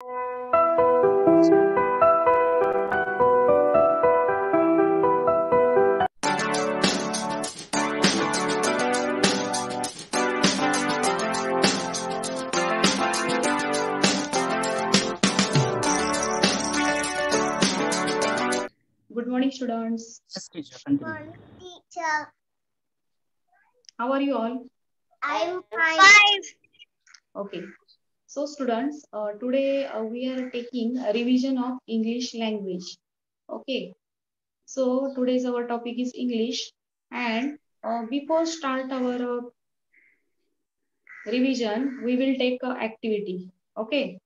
Good morning, students. Yes, teacher. Good Continue. morning, teacher. How are you all? I'm fine. Okay. So, students, today we are taking a revision of English language. Okay. So, today's our topic is English. And before start our revision, we will take a activity. Okay.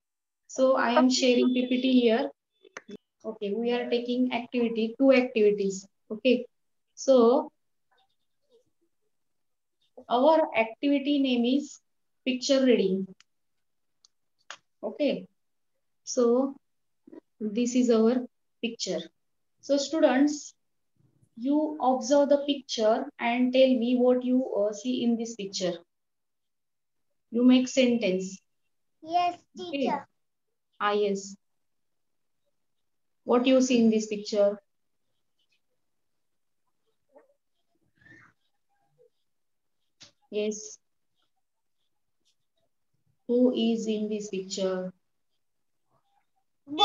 So, I am sharing PPT here. Okay. We are taking activity, two activities. Okay. So, our activity name is picture reading. Okay. So, this is our picture. So students, you observe the picture and tell me what you see in this picture. You make sentence. Yes, Okay. teacher. Yes. What you see in this picture? Yes. Who is in this picture? Boy,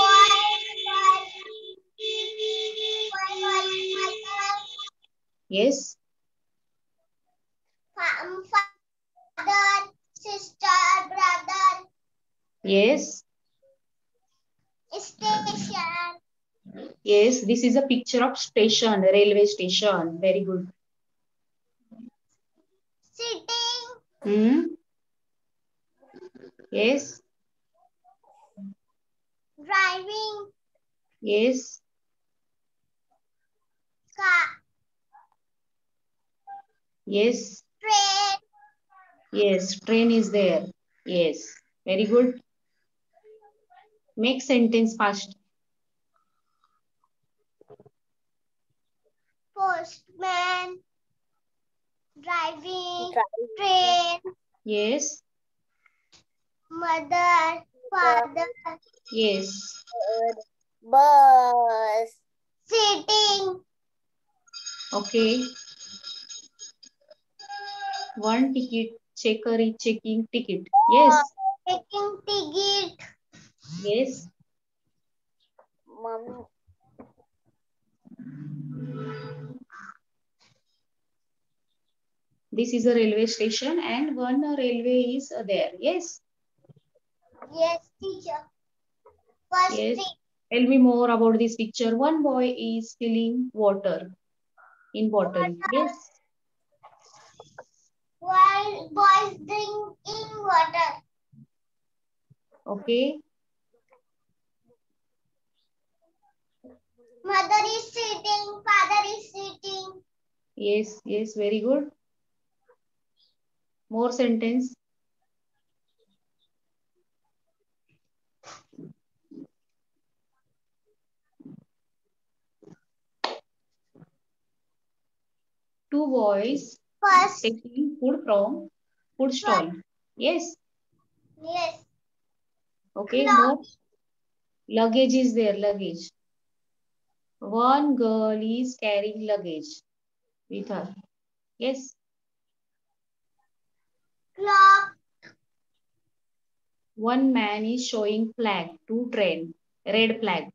Yes. father, sister, brother, Yes. station, Yes. This is a picture of station, railway station. Very good. sitting, Hmm. Yes. driving, Yes. car, Yes. train, Yes. Train is there. Yes. Very good. Make sentence fast. postman, driving, train, Yes. mother, father, Yes. bus, sitting, Okay. One ticket checker is checking ticket. Yes. taking ticket, Yes. mommy, This is a railway station and one railway is there. Yes. yes, teacher, first Yes. thing, Tell me more about this picture. One boy is filling water in bottle. Yes. while boys drinking water. Okay. Mother is sitting, father is sitting. Yes. Yes. Very good. More sentence. Two boys First, taking food from food stall. Yes. yes, Okay. clock, More luggage is there. Luggage. One girl is carrying luggage with her. Yes. clock, One man is showing flag to train. Red flag.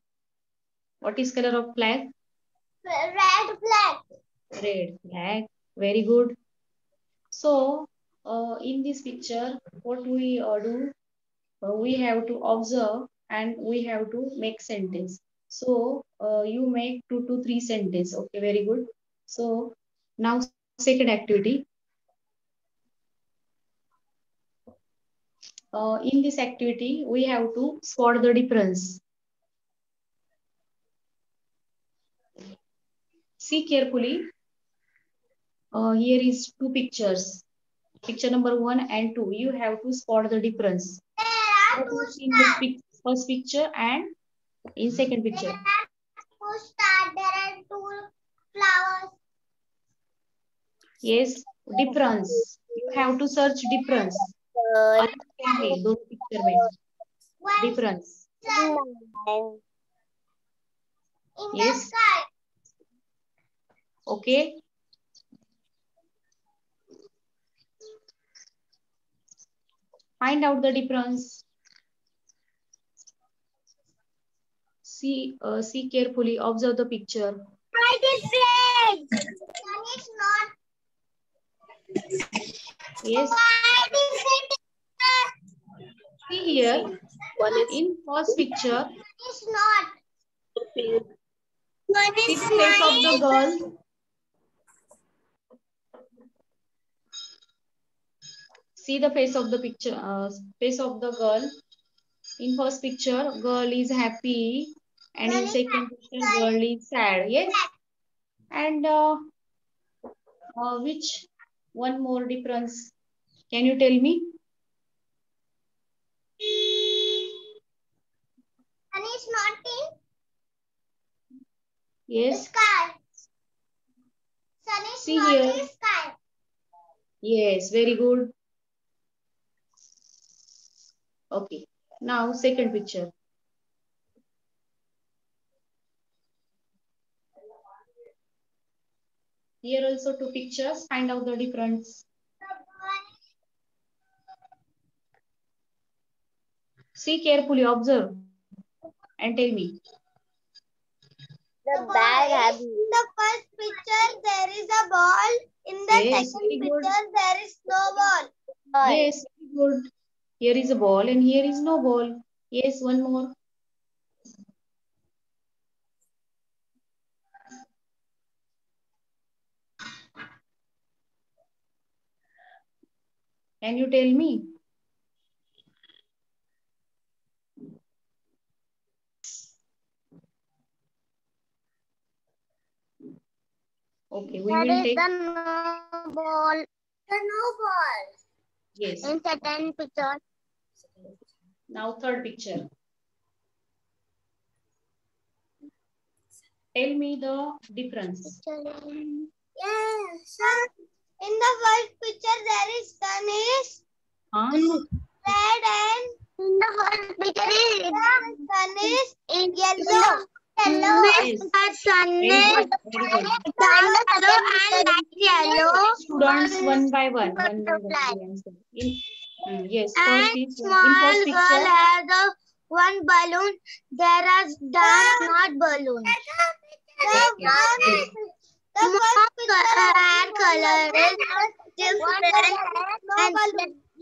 What is color of flag? red flag. Red flag. Very good. So, in this picture, what we do, we have to observe and we have to make sentence. So, you make 2 to 3 sentence. Okay, very good. So, now second activity. In this activity, we have to spot the difference. See carefully. Here is two pictures. Picture number 1 and 2. You have to spot the difference. There are What two is in the stars. first picture and in second There picture? are two stars. There are two flowers. Yes, difference. You have to search difference. अलग क्या है दोनों picture में? One Difference. In the Yes. sky. Okay. Find out the difference. See carefully. Observe the picture. Why is red? Sun is not. Yes. Why is it? See here. In first picture, Is not. One see is the face of the nice. girl. See the face of the picture. Face of the girl. In first picture, girl is happy, and Girl in is second happy. picture, Girl girl is is sad. Yes. sad. And which one more difference? Can you tell me? Sun is not in the Yes. sky. Sun is See not here. in sky. Yes. Very good. Okay. Now second picture. Here also two pictures. Find out the difference. See carefully. Observe and tell me. The bag. In the first picture, there is a ball. In the Yes. second Very good. picture, there is no ball. Yes. Very good. Here is a ball and here is no ball. Yes. One more. Can you tell me? Okay, we There will is take. the no ball. The no ball. Yes. In second picture. Now third picture. Tell me the difference. Yes. In the first picture, there is sun is Huh? red, and in the first picture, the sun is yellow. Yellow. Yes. The sun Very is good. Very good. yellow and light yellow. Students, one by one. One by one. Butterfly. We answer. Yes. And First is in small first girl picture. has a one balloon. There are dance not balloons. Okay. Good. The first hair color is different and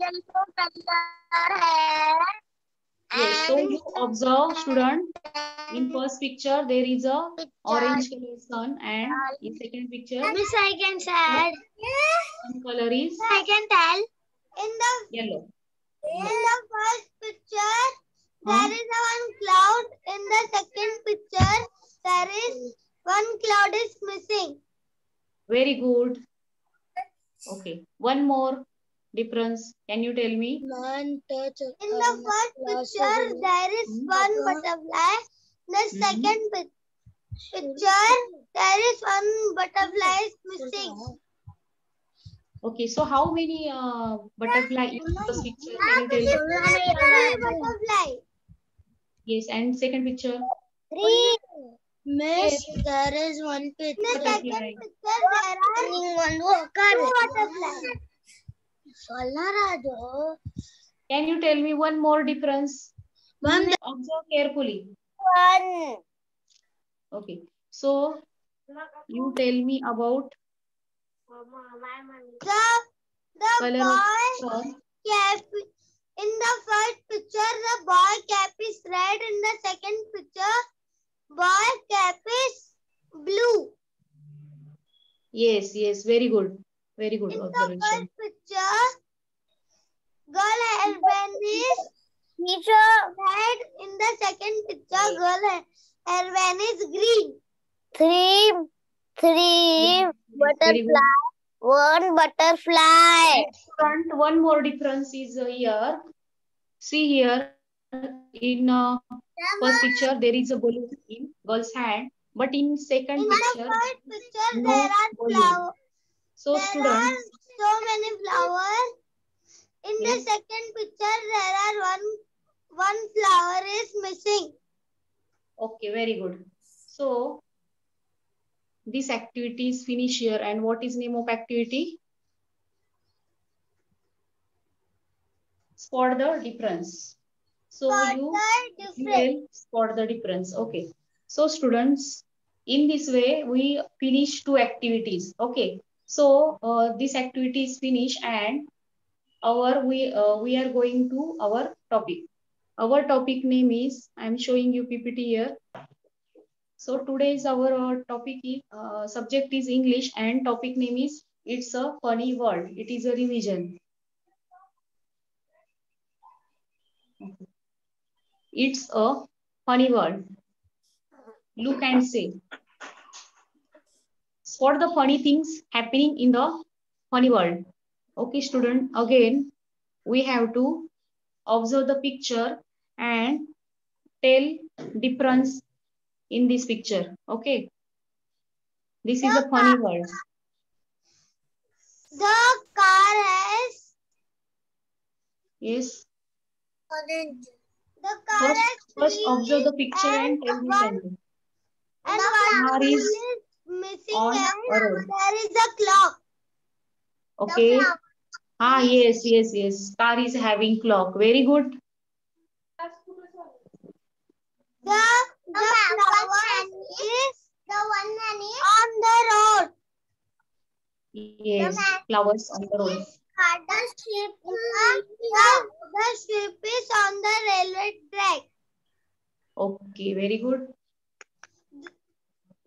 yellow color hair. Yes. So you observe, student. In first picture, there is a orange color sun, and in second picture, Miss, I can the say. sun color is I can tell. yellow. In the first picture, Huh? there is a one cloud. In the second picture, there is one cloud is missing. Very good. Okay. One more difference. Can you tell me? In the first picture, there is one butterfly. In the second picture, there is one butterfly is missing. Okay. So how many butterfly in first picture? Can you tell me? Three butterfly. Yes. And second picture? Three. Yes. Miss, there is one picture. In the second Butterfly. picture, there are two butterflies. Can you tell me one more difference? One. Observe carefully. One. Okay. So you tell me about The color of boy sun. cap. In the first picture, the boy cap is red. In the second picture, boy cap is blue. Yes. Yes. Very good. Very good In the observation. first picture, girl hair band is red. In the second picture, girl hair band is green. Three Yes. Very good. one butterfly. And student, one more difference is here. See here in first picture there is a balloon in girl's hand, but in second In picture the first picture, no there are balloon. flowers. So There students, are so many flowers. In the yes, second picture, there are one one flower is missing. Okay, very good. So this activity is finished here. And what is name of activity? Spot the difference. So you will spot the difference. Okay. So students, in this way we finish two activities. Okay. So this activity is finished, and we are going to our topic. Our topic name is, I am showing you PPT here. So today's our topic is subject is English, and topic name is It's a Funny World. It is a revision. It's a funny world. Look and say. What are the funny things happening in the funny world? Okay, student. Again, we have to observe the picture and tell difference in this picture. Okay. This is a funny world. The car has. Yes. Orange. The car has First observe the picture and tell me something. And one Car is is missing, on and a road. there is a clock. Okay. Yes. Car is having clock. Very good. The flower is the one on the road. Yes, flowers on the road. The ship is on the railway track. Okay, very good.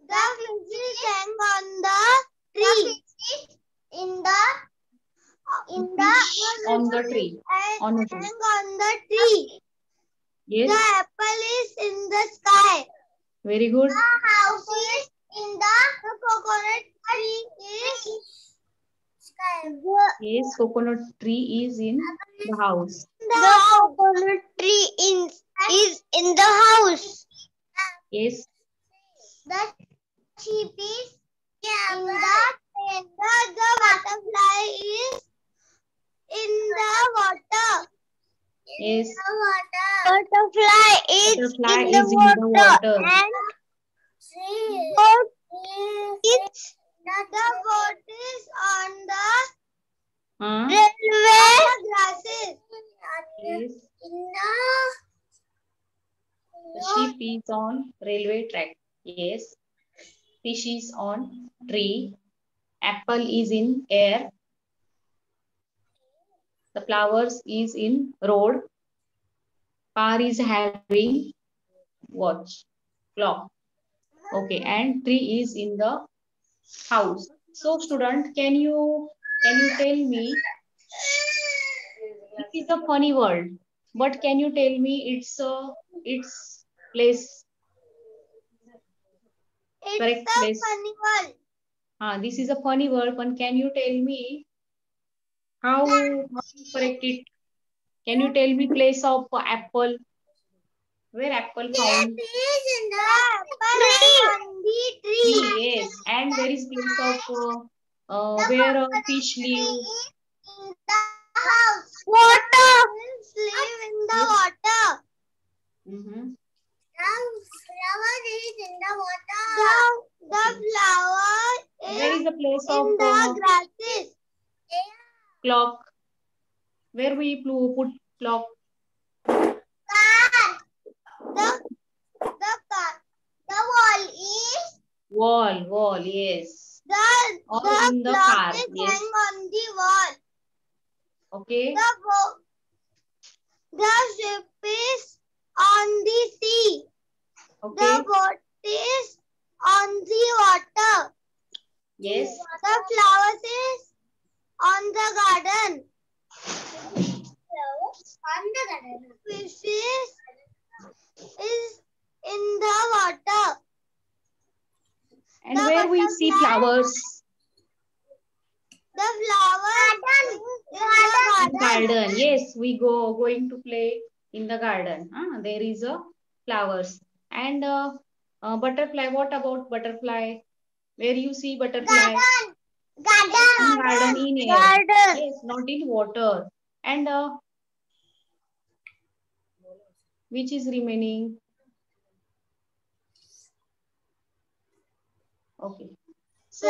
The fish is hang on the tree. On the tree. On a tree. Hang on the tree. Yes. The apple is in the sky. Very good. The house is in the coconut tree is sky. Yes, coconut tree is in the house. The coconut tree is in the house. Yes. The sheep is in the pen. The butterfly is in the water. Yes. Butterfly is in the water. And the boat is on the railway grasses. Yes. The sheep is on railway track. Yes. Fish is on tree. Apple is in air. The flowers is in road. Car is having watch, clock. Okay, and tree is in the house. So student, can you tell me, this is a funny world, but can you tell me its place, correct place? Funny world. This is a funny world, but can you tell me how to correct it? Can you tell me place of apple? Where apple found? Tree. Yes, and where is place of where fish live? In the house. Water. Live in the water. Flower is in the water. The flower is where is the place in of the grasses. clock? Where we put clock? Car. The car. The wall is. Wall, yes. Or in the clock car, is yes. hang on the wall. Okay. The ship is on the sea. Okay. The boat is on the water. Yes. The flowers is on the garden. Fish is in the water. And where we see flowers? The flowers in the garden. Yes, we going to play in the garden. There is a flowers. And butterfly. What about butterfly? Where you see butterfly? Garden in air. Yes, not in water. And which is remaining? Okay. So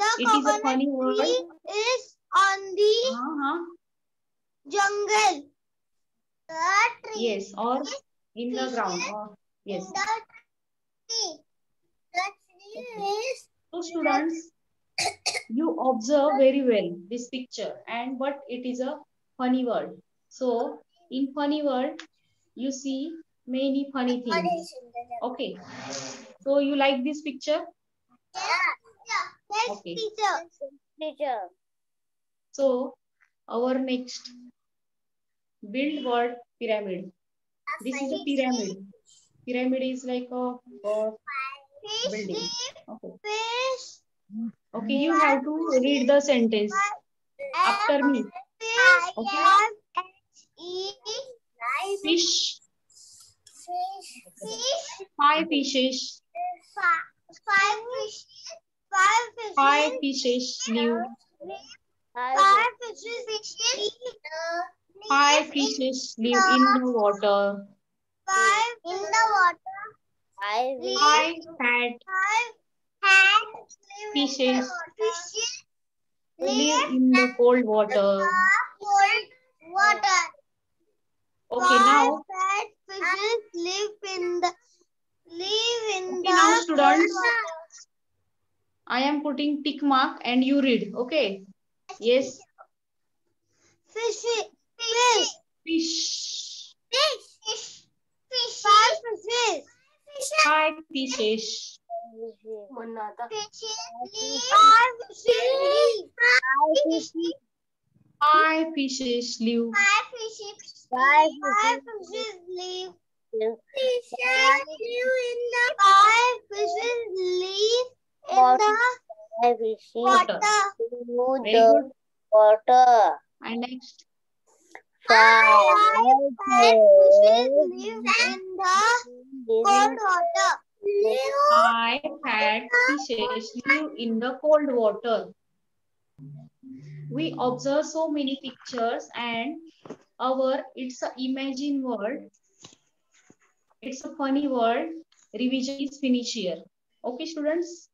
the it is a funny coconut word. tree is on the jungle. The tree. Yes, or in the ground. Or yes. In the tree. The tree is. So students, you observe very well this picture, and but it is a funny word. So in funny word, you see many funny things. Okay. So you like this picture? Yes, Okay. teacher. So our next build word pyramid. This is a pyramid. Pyramid is like a building. Okay. Okay, you have to read the sentence after me. Okay. Fish. Five fishes. Five fishes live. Five fishes live in the water. Five fat fishes live in the cold water. Okay, now. Okay, now students, I am putting tick mark and you read. Okay. Yes. Fish. Five fishes. Five fishes live. Five fishes live. Five fishes live in the Water. Very good. water. And next. Five fishes live in the cold water. Five fat fishes live in the cold water. We observe so many pictures and it's a imagine world. It's a funny world. Revision is finished here. Okay, students?